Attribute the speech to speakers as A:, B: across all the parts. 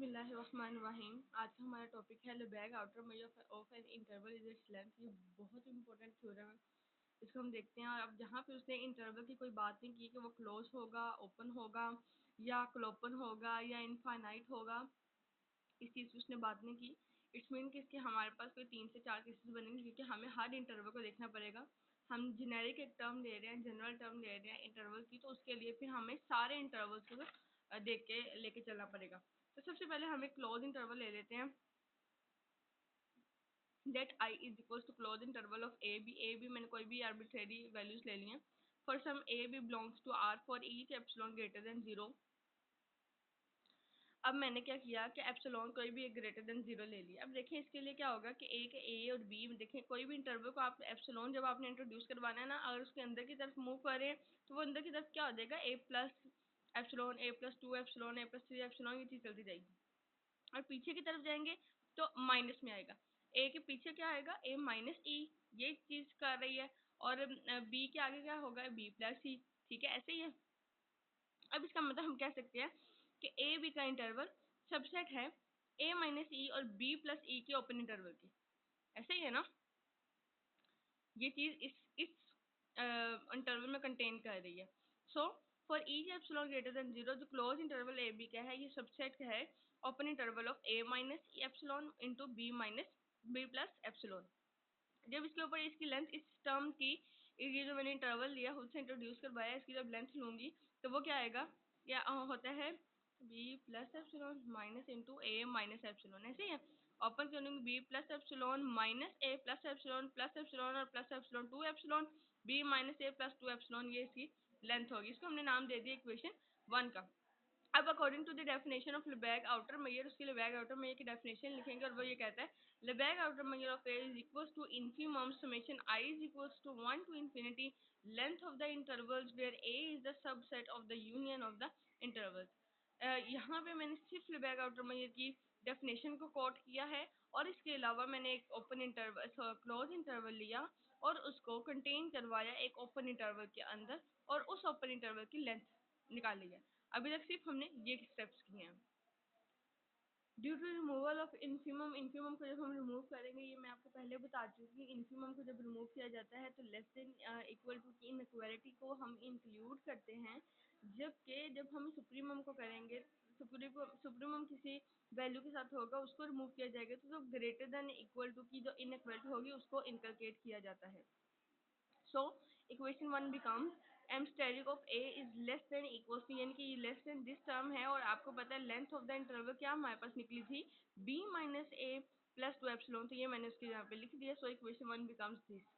A: बिस्मिल्लाहिर्रहमानिर्रहीम। आज का हमारा टॉपिक है Lebesgue outer measure of an interval is its length. ये बहुत इंपॉर्टेंट थ्योरम है, इसको हम देखते हैं। और अब जहाँ पे उसने इंटरवल की कोई बात नहीं की कि वो क्लोज होगा, ओपन होगा या क्लोपन होगा या इनफाइनाइट होगा, इस चीज़ की उसने बात नहीं की। इट्स मीन कि इसके हमारे पास कोई 3 से 4 केसेस बनेंगे, क्योंकि हमें हर इंटरवल को देखना पड़ेगा। हम जेनेरिक एक टर्म ले रहे हैं, जनरल टर्म ले रहे हैं इंटरवल की, तो उसके लिए फिर हमें सारे इंटरवल्स को देख के लेके चलना पड़ेगा। तो सबसे पहले हम एक क्लोज इंटरवल ले लेते हैं, that I is equals to close interval of a b मैंने कोई भी arbitrary values ले ली हैं। for some a b belongs to R for each epsilon greater than 0। अब मैंने क्या किया कि एप्सिलॉन कोई भी एक ग्रेटर देन 0 ले लिया। अब देखें इसके लिए क्या होगा कि ए और बी में देखें कोई भी इंटरवल को आप एप्सिलॉन जब आपने इंट्रोड्यूस करवाना है ना, अगर उसके अंदर की तरफ मूव करें तो वो अंदर की तरफ क्या हो जाएगा, ए प्लस एप्सिलॉन, ए प्लस 2 एप्सिलॉन, ए प्लस 3 एप्सिलॉन, ये चीज़ चलती जाएगी। और पीछे की तरफ जाएंगे तो माइनस में आएगा, ए के पीछे क्या आएगा, ए माइनस ई, ये चीज़ कर रही है। और बी के आगे क्या होगा, बी प्लस सी। ठीक है, ऐसे ही है। अब इसका मतलब हम कह सकते हैं कि ए बी का इंटरवल सबसेट है ए माइनस ई और बी प्लस ई के ओपन इंटरवल की। ऐसे ही है ना, ये चीज इस इंटरवल में कंटेन कर रही है। So for each epsilon greater than 0, जो क्लोज इंटरवल ए बी का है, ये सबसेट है open interval of A minus epsilon into B minus B plus epsilon. जब इसके ऊपर इसकी लेंथ इस टर्म की, ये जो मैंने इंटरवल लिया उससे इंट्रोड्यूस करवाया, इसकी जब लेंथ लूंगी तो वो क्या आएगा, या होता है B plus epsilon minus into A minus epsilon. ऐसे ही है, ओपन करूंगी B plus epsilon minus A plus epsilon और plus epsilon 2 epsilon B minus A plus 2 epsilon, ये इसकी लेंथ होगी। इसको हमने नाम दे दिया इक्वेशन 1 का। अब according to the definition of Lebesgue outer measure, उसकी लेबैग आउटर मेजर की डेफिनेशन लिखेंगे और वो ये कहता है Lebesgue outer measure of A is equals to infimum summation I is equals to 1 to infinity length of the intervals where A is the subset of the union of the intervals. यहाँ पे मैंने सिर्फ Lebesgue outer measure की definition को quote किया है, और इसके अलावा मैंने एक ओपन इंटरवल क्लोज इंटरवल लिया और उसको कंटेन करवाया एक ओपन इंटरवल के अंदर, और उस ओपन इंटरवल की लेंथ निकाली है। अभी तक सिर्फ हमने ये स्टेप्स किए हैं। Due to removal of infimum, infimum को जब हम रिमूव करेंगे, ये मैं आपको पहले बता चुकी हूँ, इन्फीमम को जब रिमूव किया जाता है तो लेस देन इक्वल टू की इनइक्वालिटी को हम इंक्लूड करते हैं, जबकि जब हम सुप्रीमम को करेंगे, सुप्रीमम किसी वैल्यू के साथ होगा उसको रिमूव किया जाएगा, तो जो ग्रेटर देन इक्वल टू की जो इनइक्वालिटी होगी उसको इंकलकेट किया जाता है। So equation 1 becomes m steric of a is less than equals to, यानी कि ये लेस देन दिस टर्म है, और आपको पता है लेंथ ऑफ द इंटरवल क्या हमारे पास निकली थी, b minus A plus 2 epsilon, तो ये मैंने उसके यहाँ पे लिख दिया। So equation 1 becomes this.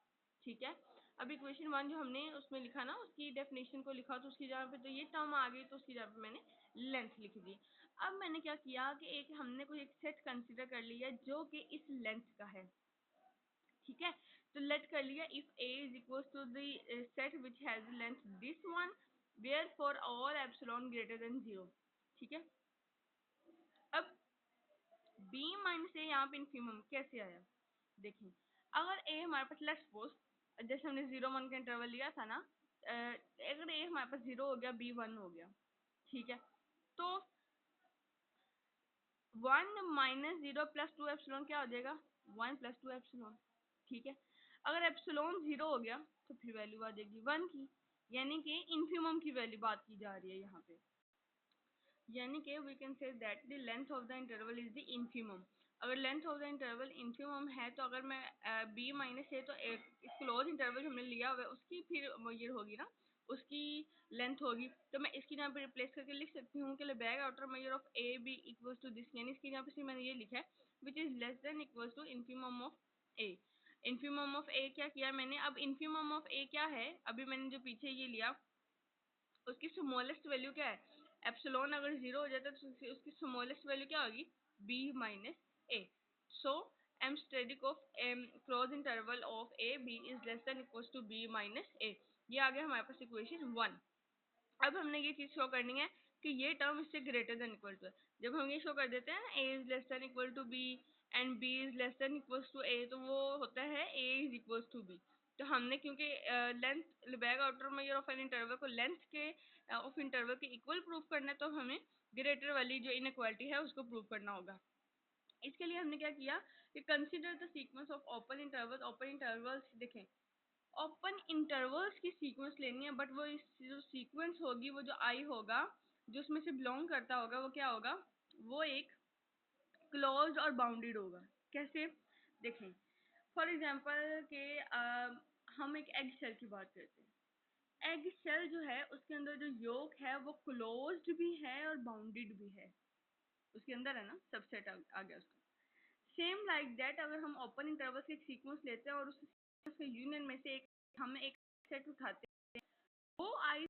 A: ठीक है, अब इक्वेशन 1 जो हमने उसमें लिखा ना, उसकी डेफिनेशन को लिखा, तो उसकी जगह पे तो ये टर्म आ गई, तो उसकी जगह पे मैंने लेंथ लिख दी। अब मैंने क्या किया कि एक हमने कोई एक सेट कंसिडर कर लिया जो कि इस लेंथ का है। ठीक है, तो लेट कर लिया if a is equal to the set which has length this one where for all epsilon greater than 0। ठीक है, अब b माइनस ए यहाँ पे इन्फीमम कैसे आया, देखें। अगर a हमारे पास, लेट्स सपोज जैसे हमने 0 1 का इंटरवल लिया था ना, अगर a हमारे पास 0 हो गया, b 1 हो गया, ठीक है, तो 1 माइनस 0 प्लस 2 एप्सिलॉन क्या हो जाएगा, 1 प्लस 2 एप्सिलॉन। ठीक है, अगर एप्सिलॉन 0 हो गया तो फिर वैल्यू आ जाएगी 1 की, यानी कि इन्फीमम की वैल्यू बात की जा रही है यहाँ पे, यानी कि we can say that the length of the interval is the infimum. अगर length of the interval infimum है, तो अगर मैं b माइनस है, तो क्लोज इंटरवल हमने लिया हुआ है उसकी फिर ये होगी ना, उसकी लेंथ होगी, तो मैं इसकी यहाँ पे रिप्लेस करके लिख सकती हूँ कि Lebesgue outer measure of A B equals to this, यानी इसकी यहाँ पे सिर्फ मैंने ये लिखा है which is less than equals to infimum of A. Infimum of A क्या किया मैंने, अब इन्फीमम ऑफ ए क्या है, अभी मैंने जो पीछे ये लिया उसकी स्मॉलेस्ट वैल्यू क्या है, एप्सिलॉन अगर 0 हो जाता है तो उसकी स्मॉलेस्ट वैल्यू क्या होगी, b minus A. So m asterisk of close interval of A B is less than equals to b minus A. ये आ गया हमारे पास इक्वेशन 1। अब हमने ये चीज शो करनी है कि ये टर्म इससे ग्रेटर देन इक्वल टू है। जब हम ये शो कर देते हैं a is less than equal to b and b is less than equals to a, तो वो होता है a is equals to b। तो हमने क्योंकि length back outer measure of an interval को लेंथ के ऑफ इंटरवल के इक्वल प्रूफ करना है, तो हमें ग्रेटर वाली जो इनइक्वालिटी है उसको प्रूव करना होगा। इसके लिए हमने क्या किया कि consider the sequence of open intervals. Open intervals देखें, ओपन इंटरवल्स की सीक्वेंस लेनी है, बट वो इस जो सीक्वेंस होगी वो जो आई होगा जो उसमें से बिलोंग करता होगा वो क्या होगा, वो एक क्लोज्ड और बाउंडेड होगा। कैसे देखें, फॉर एग्जांपल के हम एक एग शेल की बात करते हैं। एग शेल जो है उसके अंदर जो योक है वो क्लोज्ड भी है और बाउंडेड भी है, उसके अंदर है ना, सबसेट आ गया उसका। सेम लाइक दैट अगर हम ओपन इंटरवल्स के एक सीक्वेंस लेते हैं और उस सीक्वेंस के यूनियन में से एक हम एक सेट उठाते हैं, वो आई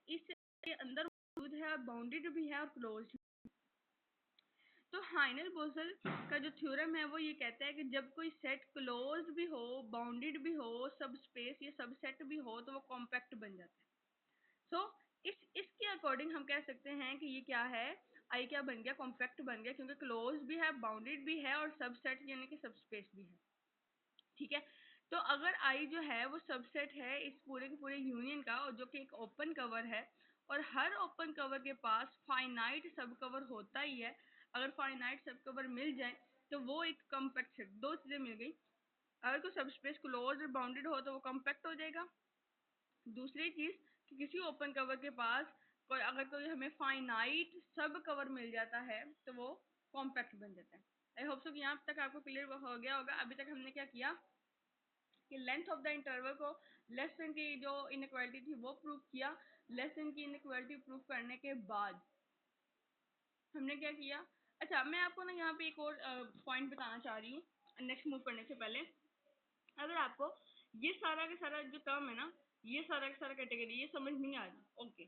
A: इस के अंदर मौजूद है और बाउंडेड भी है और क्लोज्ड। तो हाइनल-बोसल का जो थ्योरम है वो ये कहता है कि जब कोई सेट क्लोज्ड भी हो, बाउंडेड भी हो, सब स्पेस या सबसेट भी हो, तो वो कॉम्पैक्ट बन जाता है। सो इसके अकॉर्डिंग हम कह सकते हैं कि ये क्या है, आई क्या बन गया, कॉम्पैक्ट बन गया, क्योंकि क्लोज भी है, बाउंडेड भी है और सबसेट यानी कि सबस्पेस भी है। ठीक है, तो अगर आई जो है वो सबसेट है इस पूरे के पूरे यूनियन का, और जो कि एक ओपन कवर है, और हर ओपन कवर के पास फाइनाइट सब कवर होता ही है। अगर फाइनाइट सब कवर मिल जाए तो वो एक कॉम्पैक्ट सेट, दो चीजें मिल गई। अगर कोई सबस्पेस क्लोज और बाउंडेड हो तो वो कॉम्पैक्ट हो जाएगा। दूसरी चीज कि किसी ओपन कवर के पास कोई अगर कोई हमें फाइनाइट सब कवर मिल जाता है तो वो कॉम्पैक्ट बन जाता है। आई होप सो कि यहाँ तक आपको क्लियर हो गया होगा। अभी तक हमने क्या किया कि लेंथ ऑफ द इंटरवल को लेस देन की जो इनइक्वालिटी थी वो प्रूव किया। लेस देन की इनइक्वालिटी प्रूव करने के बाद हमने क्या किया, अच्छा मैं आपको ना यहाँ पे एक और पॉइंट बताना चाह रही हूँ नेक्स्ट मूव करने से पहले। अगर आपको ये सारा का सारा जो टर्म है ना, ये सारा का सारा कैटेगरी ये समझ नहीं आ रही, ओके,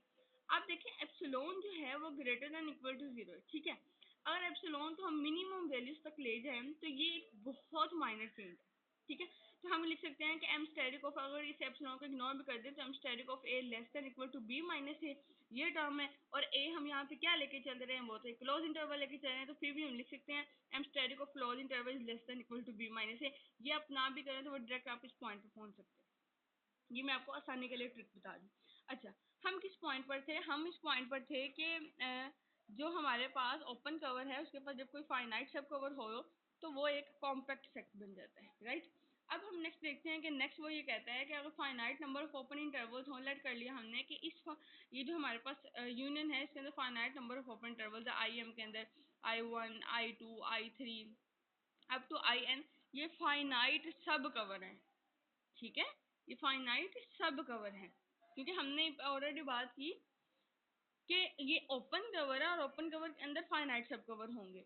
A: आप देखिए एप्सिलॉन जो है वो ग्रेटर देन इक्वल टू 0 है। ठीक है, अगर एप्सिलॉन को हम मिनिमम वैल्यूज तक ले जाएं तो ये एक बहुत माइनर चेंज है। ठीक है, तो हम लिख सकते हैं कि एम स्टेरिक ऑफ, अगर इस एप्सिलॉन को इग्नोर भी कर दें तो M asterisk of A less than equal to B minus A, ये टर्म है। और ए हम यहाँ पे क्या लेके चल रहे हैं, वो तो एक क्लोज इंटरवल लेके चल रहे हैं, तो फिर भी हम लिख सकते हैं M asterisk of close interval less than equal to B minus A. ये आप ना भी करें तो वो डायरेक्ट आप इस पॉइंट पे पहुंच सकते हैं। ये मैं आपको आसानी के लिए ट्रिक बता दूं। अच्छा, हम किस पॉइंट पर थे, हम इस पॉइंट पर थे कि जो हमारे पास ओपन कवर है उसके पास जब कोई फाइनाइट सब कवर हो तो वो एक कॉम्पैक्ट सेट बन जाता है, राइट। अब हम नेक्स्ट देखते हैं कि नेक्स्ट वो ये कहता है कि अगर finite number of open intervals हो, लेट कर लिया हमने कि इस ये जो हमारे पास यूनियन है इसके अंदर finite number of open intervals है, आई एम के अंदर I1 I2 I3 up to IN, ये फाइनाइट सब कवर है। ठीक है, ये फाइनाइट सब कवर है, क्योंकि हमने ऑलरेडी बात की कि ये ओपन कवर है और ओपन कवर के अंदर फाइनाइट सब कवर होंगे।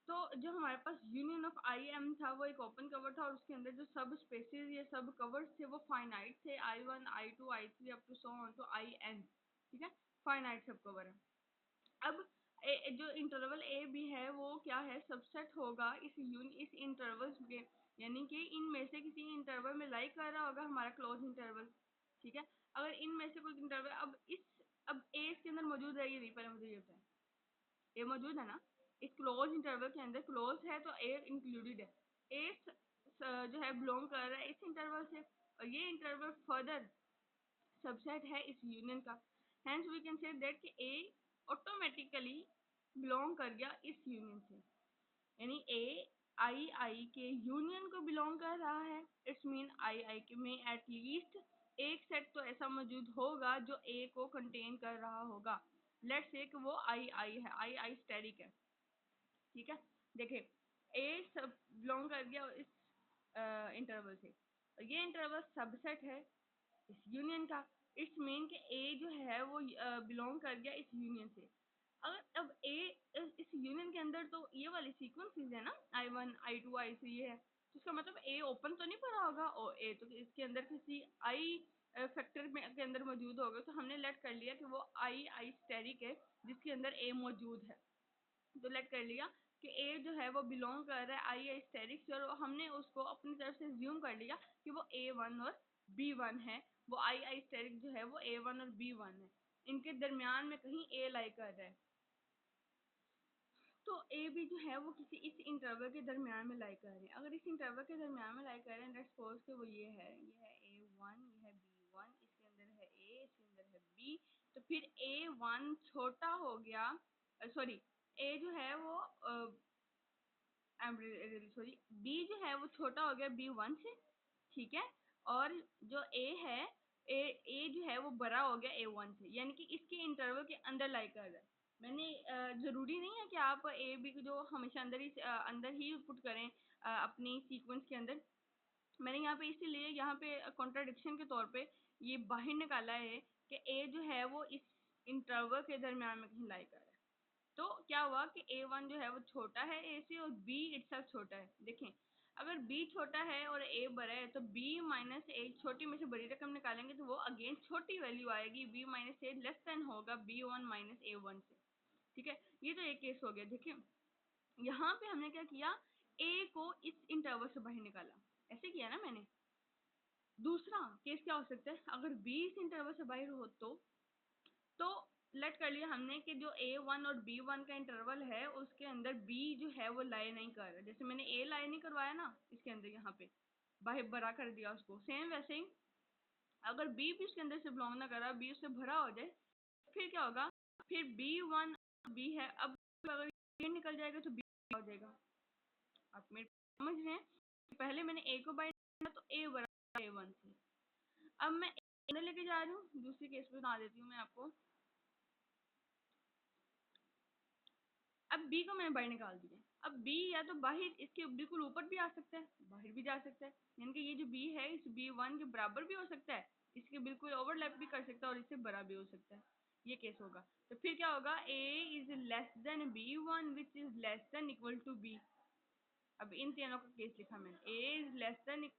A: तो जो हमारे पास यूनियन ऑफ IM था वो एक ओपन कवर था और उसके अंदर जो सब स्पेसेस या सब कवर्स थे वो फाइनाइट थे, I1 I2 I3 up to so on to IN। ठीक है, फाइनाइट सब कवर है। अब जो इंटरवल ए बी है वो क्या है, सबसेट होगा इस इंटरवल्स के, यानी कि इनमें से किसी इंटरवल में लाई कर रहा होगा हमारा क्लोज इंटरवल। ठीक है, अगर इनमें से कोई इंटरवल अब ए इसके अंदर मौजूद है, ये नहीं, पहले मुझे ये बताएं, ए मौजूद है ना इस क्लोज इंटरवल के अंदर, क्लोज है तो ए इंक्लूडेड है। ए जो है बिलोंग कर रहा है इस इंटरवल से, और ये इंटरवल फर्दर सबसेट है इस यूनियन का। Hence we can say that कि ए ऑटोमेटिकली बिलोंग कर गया इस यूनियन से, यानी ए आई के यूनियन को बिलोंग कर रहा है। इट्स मीन आई के में एट लीस्ट एक सेट तो ऐसा मौजूद होगा जो ए को कंटेन कर रहा होगा। लेट्स से कि वो आई है, आई स्टेरिक है। ठीक है, देखिए ए सब बिलोंग कर गया इस इंटरवल से, और ये इंटरवल सबसेट है इस यूनियन का। इट्स मीन कि ए जो है वो बिलोंग कर गया इस यूनियन से। अगर अब ए इस यूनियन के अंदर तो ये वाली सीक्वेंसेस है ना, I1 I2 I3 है, तो इसका मतलब ए ओपन तो नहीं पड़ा होगा, और ए तो इसके अंदर किसी आई फैक्टर में के अंदर मौजूद होगा। तो हमने लेट कर लिया कि वो आई स्टेरिक है जिसके अंदर ए मौजूद है। तो लेट कर लिया कि ए जो है वो बिलोंग कर रहा है आई स्टेरिक से, और हमने उसको अपनी तरफ से ज्यूम कर लिया कि वो A1 और B1 है। वो आई स्टेरिक जो है वो A1 और B1 है, इनके दरमियान में कहीं ए लाई कर रहा है। तो ए बी जो है वो किसी इस इंटरवल के दरमियान में लाई कर रहे हैं। अगर इस इंटरवल के दरमियान में लाई कर रहे हैं, लेट्स सपोज कि वो ये है A1, ये है B1, इसके अंदर है A, इसके अंदर है B। तो फिर A1 छोटा हो गया, सॉरी A जो है वो सॉरी B जो है वो छोटा हो गया B1 से, ठीक है। और जो A है, A जो है वो बड़ा हो गया A1 से, यानी कि इसके इंटरवल के अंदर लाई कर रहा है। मैंने जरूरी नहीं है कि आप ए बी को जो हमेशा अंदर ही पुट करें अपनी सीक्वेंस के अंदर। मैंने यहाँ पे इसीलिए यहाँ पे कॉन्ट्राडिक्शन के तौर पे ये बाहर निकाला है कि ए जो है वो इस इंटरवल के दरमियान में कहीं लाई कर रहा है। तो क्या हुआ कि A1 जो है वो छोटा है A से और B इटसेल्फ छोटा है। देखें, अगर B छोटा है और A बड़ा है तो B माइनस A, छोटी में से बड़ी रकम निकालेंगे तो वो अगेन छोटी वैल्यू आएगी, B minus A less than होगा B1 माइनस A1 से, ठीक है। ये तो एक केस हो गया। देखिए यहाँ पे हमने क्या किया, A को इस इंटरवल से बाहर निकाला, ऐसे किया ना मैंने। दूसरा केस क्या हो सकता है, अगर B इस इंटरवल से बाहर हो तो लेट कर लिया हमने कि जो A1 और B1 का इंटरवल है उसके अंदर B जो है वो लाई नहीं कर रहा। जैसे मैंने A लाई नहीं करवाया ना इसके अंदर, यहाँ पे बाहर भरा कर दिया उसको, सेम वैसे ही अगर B भी उसके अंदर से बिलोंग ना करा, B उससे भरा हो जाए, फिर क्या होगा, फिर B1 B है, अब अगर ये निकल जाएगा तो B हो जाएगा। आप मेरे समझ रहे हैं, पहले मैंने A को बाय तो A बराबर A1 से। अब मैं A लेके जा रही हूँ, दूसरी केस बता देती हूँ मैं आपको। अब B को मैंने बाहर निकाल दिया। अब B या तो बाहर इसके बिल्कुल ऊपर भी आ सकता है, बाहर भी जा सकता है, यानी कि ये जो B है इस B1 के बराबर भी हो सकता है, इसके बिल्कुल ओवरलैप भी कर सकता है और इससे बड़ा भी हो सकता है। ये केस होगा। तो फिर क्या होगा, A is less than B1 which is less than equal to B। अब इन तीनों का केस लिखा मैंने, A is less than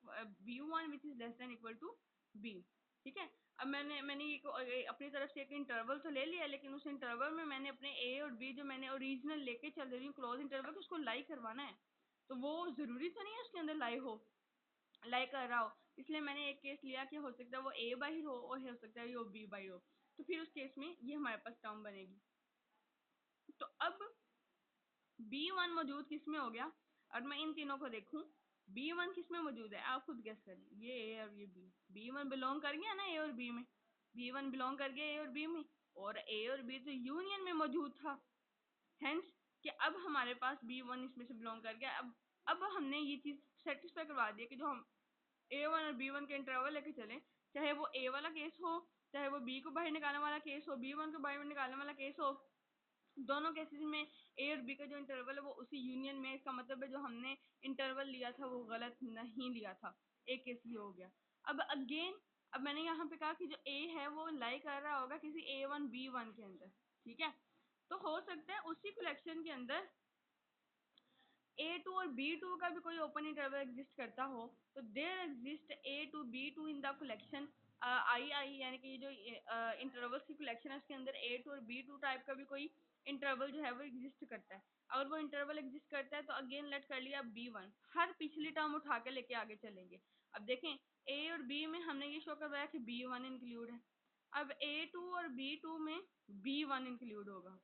A: B1 which is less than equal to B, ठीक है। अब मैंने ये अपनी तरफ से एक इंटरवल तो ले लिया, लेकिन उस इंटरवल में मैंने अपने A और B जो मैंने ओरिजिनल लेके चल रही हूँ क्लोज इंटरवल, उसको लाई करवाना है। तो वो जरूरी तो नहीं है उसके अंदर लाई कर रहा हो, इसलिए मैंने एक केस लिया कि हो सकता है वो A बाहर हो और हो सकता है वो B बाहर हो। तो फिर उस केस में ये हमारे पास टर्म बनेगी। तो अब B1 मौजूद किस में हो गया, और मैं इन तीनों को देखूं, B1 किस में मौजूद है, आप खुद गेस करें, ये A और ये B। B1 बिलोंग कर गया ना A और B में, B1 बिलोंग कर गया A और B में, और A और B तो यूनियन में मौजूद था। हेंस कि अब हमारे पास B1 इसमें से बिलोंग कर गया। अब हमने ये चीज सेटिस्फाई करवा दी कि जो हम A1 और B1 के इंटरवल लेके चले, चाहे वो A वाला केस हो, चाहे वो B को बाहर निकालने वाला केस हो, B1 को बाहर निकालने वाला केस हो, दोनों केसेस में A और B का जो इंटरवल है वो उसी यूनियन में। इसका मतलब है जो हमने इंटरवल लिया था वो गलत नहीं लिया था। एक केस ये हो गया। अब अगेन, अब मैंने यहाँ पे कहा कि जो A है वो लाई कर रहा होगा किसी A1 B1 के अंदर, ठीक है। तो हो सकता है उसी कलेक्शन के अंदर A2 और B2 का भी कोई ओपन इंटरवल एग्जिस्ट करता हो, तो there exist A2 B2 in the collection I, यानी कि जो इंटरवल्स की कलेक्शन है उसके अंदर A2 और B2 टाइप का भी कोई इंटरवल जो है वो एग्जिस्ट करता है। अगर वो इंटरवल एग्जिस्ट करता है तो अगेन लेट कर लिया B1, हर पिछली टर्म उठा के लेके आगे चलेंगे। अब देखें A और B में हमने ये शो करवाया कि B1 इंक्लूड है, अब A2 और B2 में B1 इंक्लूड होगा,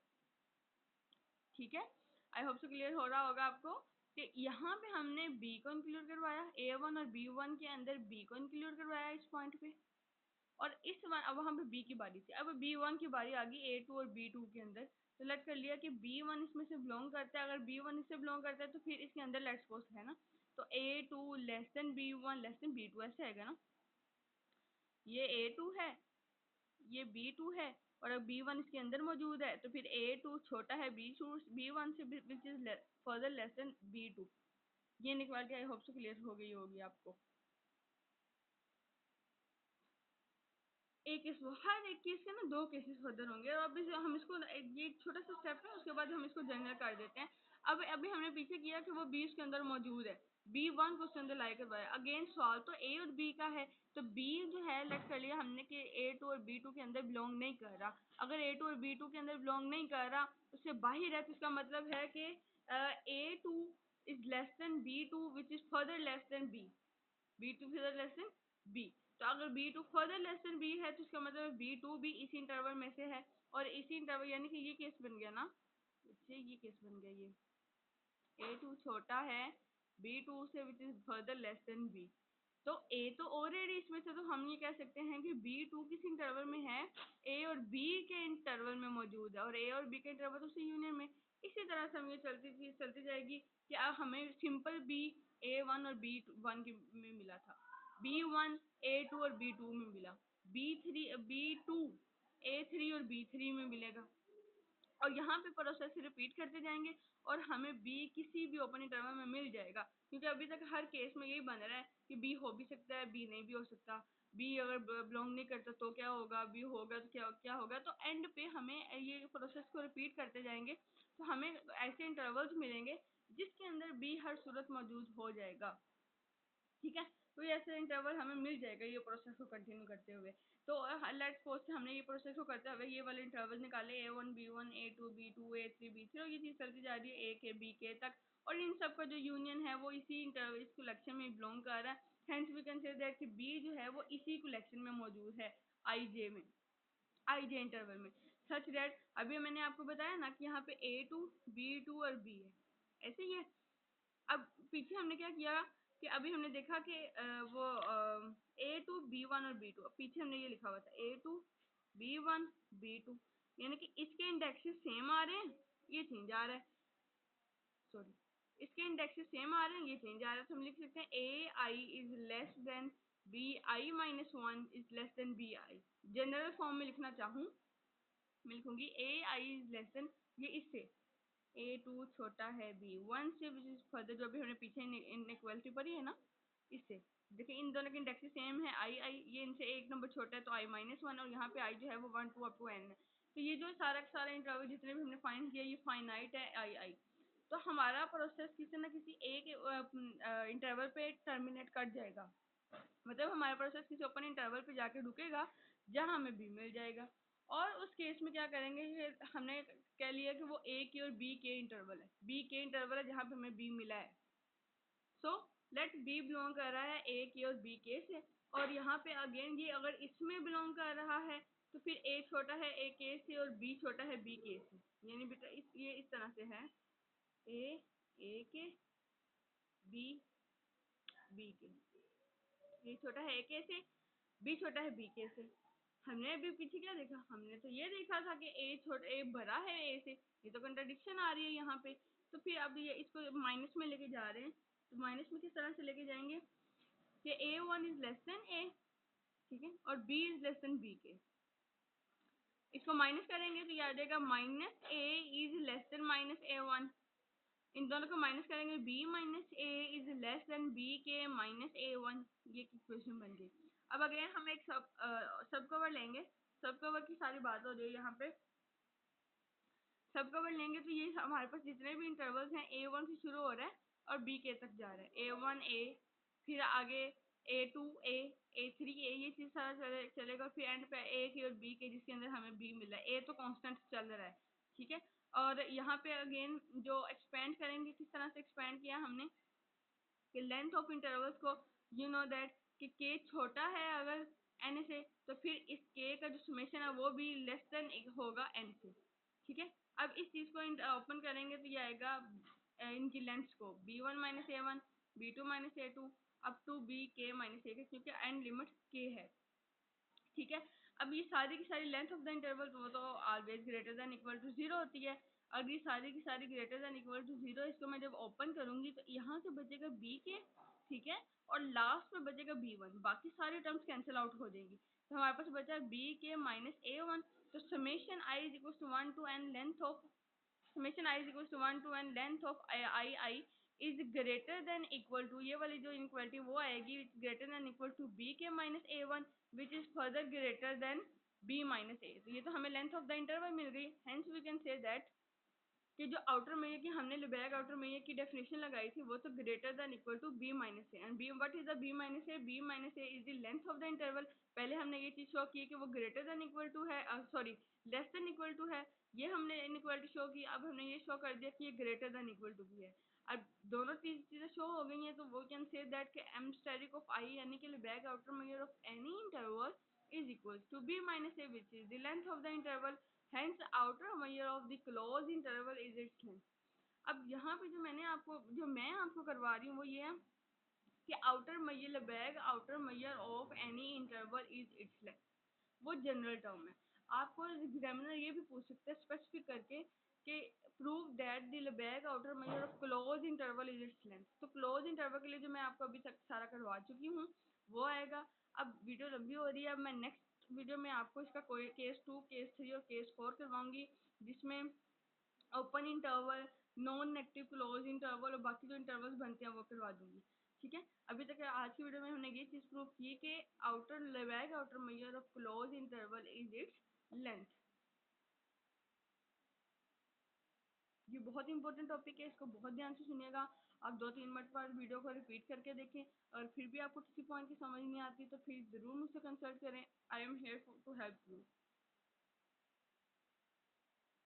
A: ठीक है। आई होप सो क्लियर हो रहा होगा आपको कि यहाँ पे हमने B को इंक्लूड करवाया, A1 और B1 के अंदर B को इंक्लूड करवाया इस पॉइंट पे, और अब वहाँ पे B की बारी थी, अब B1 की बारी आ गई A2 और B2 के अंदर। तो लेट कर लिया कि B1 इसमें से बिलोंग करता है, अगर B1 इससे बिलोंग करता है तो फिर इसके अंदर लेट्स सपोज है ना, तो A2 less than B1 less than B2 ऐसे आएगा ना। ये A2 है, ये B2 है, और अब B1 इसके अंदर मौजूद है, तो फिर A2 छोटा है B1 से which is further less than B2। ये निकाल के आई होप सो क्लियर हो गई होगी आपको। एक केस, हर एक केस के ना दो केसेस फर्दर होंगे, और अभी हम इसको ये एक छोटा सा स्टेप है, उसके बाद हम इसको जनरल कर देते हैं। अब अभी हमने पीछे किया कि वो B के अंदर मौजूद है, B1 को उसके अंदर लाई करवाया, अगेन सवाल तो A और B का है, तो B जो है लेट कर लिया हमने कि A2 और B2 के अंदर बिलोंग नहीं कर रहा। अगर A2 और B2 के अंदर बिलोंग नहीं कर रहा, उससे बाहर है, तो इसका मतलब है कि A2 is less then B2 which is further less than B2 further less than B। तो अगर B2 further less than B है तो इसका मतलब B2 भी इसी इंटरवल में से है, और इसी इंटरवल यानी कि ये केस बन गया ना, बच्चे ये केस बन गया, ये A2 छोटा है B2 से which is further less than B। तो A तो ऑलरेडी इसमें से, तो हम ये कह सकते हैं कि B2 किस इंटरवल में है, A और B के इंटरवल में मौजूद है, और A और B के इंटरवल तो उसी यूनियन में। इसी तरह से हम ये चलती जाएगी कि अब हमें सिंपल B A1 और B1 में मिला था, B1 A2 और B2 में मिला, B2 A3 और B3 में मिलेगा, और यहाँ पे प्रोसेस रिपीट करते जाएंगे और हमें बी किसी भी ओपन इंटरवल में मिल जाएगा, क्योंकि अभी तक हर केस में यही बन रहा है कि बी हो भी सकता है, बी नहीं भी हो सकता, बी अगर बिलोंग नहीं करता तो क्या होगा, बी होगा तो क्या क्या होगा। तो एंड पे हमें ये प्रोसेस को रिपीट करते जाएंगे तो हमें ऐसे इंटरवल्स मिलेंगे जिसके अंदर बी हर सूरत मौजूद हो जाएगा। ठीक है, तो ये ऐसे इंटरवल हमें मिल जाएगा ये प्रोसेस को कंटिन्यू करते हुए। तो लेट्स सपोज कि हमने ये प्रोसेस को करते हुए ये वाले इंटरवल निकाले, A1 B1 A2 B2 A3 B3, और ये चीज़ चलती जा रही है A के B के तक, और इन सब का जो यूनियन है वो इसी इंटरवल इस कलेक्शन में बिलोंग कर रहा है। Hence we can say that कि B जो है वो इसी कलेक्शन में मौजूद है, IJ में, IJ इंटरवल में, सच दैट अभी मैंने आपको बताया ना कि यहाँ पे A2 B2 और B है, ऐसे ही है। अब पीछे हमने क्या किया कि अभी हमने देखा कि वो A2 B1 और B2, अब पीछे हमने ये लिखा हुआ था A2 B1 B2, यानी कि इसके इंडेक्सेस सेम आ रहे हैं, ये चेंज आ रहा है, सॉरी, इसके इंडेक्सेस सेम आ रहे हैं, ये चेंज आ रहा है। तो हम लिख सकते हैं AI is less then BI-1 is less then BI। General form में लिखना चाहूँ मैं लिखूंगी AI इज लेस देन, ये इससे A2 छोटा है B1 से, विच इज फर्दर, जो भी हमने पीछे इनइक्वालिटी पढ़ी है ना, इससे देखिए इन दोनों के इंडेक्सेस सेम है, I ये इनसे एक नंबर छोटा है तो I-1, और यहाँ पे I जो है वो 1 2 अप टू N है। तो ये जो सारा का सारा इंटरवल जितने भी हमने फाइंड किया ये फाइनाइट है I। तो हमारा प्रोसेस किसी ना किसी एक इंटरवल पे टर्मिनेट कर जाएगा, मतलब हमारा प्रोसेस किसी ओपन इंटरवल पे जाके रुकेगा जहां हमें बी मिल जाएगा। और उस केस में क्या करेंगे कि हमने कह लिया कि वो ए के और बी के इंटरवल है, बी के इंटरवल है जहां पे हमें बी मिला है। सो लेट बी बिलोंग कर रहा है ए के और बी के से, और यहाँ पे अगेन ये अगर इसमें बिलोंग कर रहा है तो फिर ए छोटा है ए के से और बी छोटा है बी के से, यानी बेटा ये इस तरह से है ए के बी बी के, ए छोटा है ए के से, बी छोटा है बी के से। हमने अभी पीछे क्या देखा, हमने तो ये देखा था कि ए बड़ा है ए से, ये तो कंट्राडिक्शन आ रही है यहाँ पे। तो फिर अब ये इसको माइनस में लेके जा रहे हैं, तो माइनस में किस तरह से लेके जाएंगे कि A1 इज लेस देन ए, ठीक है, और B is less than B के। इसको माइनस करेंगे तो ये आ जाएगा -A is less than -A1, इन दोनों को माइनस करेंगे B-A is less than B के -A1, ये इक्वेशन बन गई। अब अगेन हम एक सब कवर लेंगे, सब कवर की सारी बात हो रही है यहाँ पे। सब कवर लेंगे तो ये हमारे पास जितने भी इंटरवल्स हैं A1 से शुरू हो रहा है और B के तक जा रहा है, A1 A, फिर आगे A2 A, A3 A, ये चीज़ सारा चलेगा, फिर एंड पे A के और B के जिसके अंदर हमें B मिल रहा है, A तो कांस्टेंट चल रहा है, ठीक है। और यहाँ पे अगेन जो एक्सपेंड करेंगे, किस तरह से एक्सपेंड किया हमने कि लेंथ ऑफ इंटरवल्स को, यू नो दैट कि k छोटा है अगर n से तो फिर इस k का जो समेशन है वो भी लेस देन होगा n से, ठीक है। अब इस चीज़ को ओपन करेंगे तो ये आएगा इनकी लेंथ्स को B1-A1 B2-A2 up to BK-A के, क्योंकि एंड लिमिट k है, ठीक है। अब ये सारी की सारी लेंथ ऑफ द इंटरवल वो तो always greater than equal to 0 होती है। अगर ये सारी की सारी ग्रेटर देन इक्वल टू 0, इसको मैं जब ओपन करूंगी तो यहाँ से बचेगा बी के, ठीक है, और लास्ट में बचेगा B1, बाकी सारी टर्म्स कैंसिल आउट हो जाएंगी, तो हमारे पास बचा बी के -A1। तो summation I is equal to 1 to n length of, summation I is equals to 1 to n length of I is greater than equal to, ये वाली जो इनक्वालिटी वो आएगी greater than equal to b के -A1 which is further greater than B-A। तो ये तो हमें लेंथ ऑफ द इंटरवल मिल गई, hence we can say that कि जो आउटर मेजर की हमने लिबेग आउटर मेजर की डेफिनेशन लगाई थी वो तो greater than equal to B-A, and B what is the B-A, B-A is the length of the interval. पहले हमने ये चीज शो की कि वो ग्रेटर देन इक्वल टू है, sorry less than equal to है, ये हमने इनइक्वालिटी शो की। अब हमने ये शो कर दिया कि ये ग्रेटर देन इक्वल टू भी है। अब दोनों चीजें शो हो गई हैं तो वो कैन से दैट कि m स्टेरिक ऑफ I यानी कि Lebesgue outer measure of any interval is equals to B-A which is the length of the interval, Hence outer measure of the closed interval is its length. अब यहाँ पे जो मैं आपको करवा रही हूँ वो ये है कि outer measure Lebesgue outer measure of any interval is its length, वो जनरल टर्म है। आपको एग्जामिनर ये भी पूछ सकते हैं स्पेसिफिक करके कि prove that the Lebesgue outer measure of close interval is its length. तो क्लोज इंटरवल के लिए जो मैं आपको अभी तक सारा करवा चुकी हूँ वो आएगा। अब वीडियो लंबी हो रही है, अब मैं नेक्स्ट वीडियो में आपको इसका कोई केस 2, केस 3 और केस 4 करवाऊंगी, जिसमें open interval, non negative close interval और बाकी जो इंटरवल्स बनते हैं वो करवा दूंगी। ठीक है, अभी तक आज की वीडियो में हमने ये चीज प्रूव की कि outer Lebesgue outer measure of close interval is its length. ये बहुत इंपॉर्टेंट टॉपिक है, इसको बहुत ध्यान से सुनिएगा। आप 2-3 मिनट पर वीडियो को रिपीट करके देखें, और फिर भी आपको किसी पॉइंट की समझ नहीं आती तो फिर जरूर मुझसे कंसल्ट करें। I am here to help you.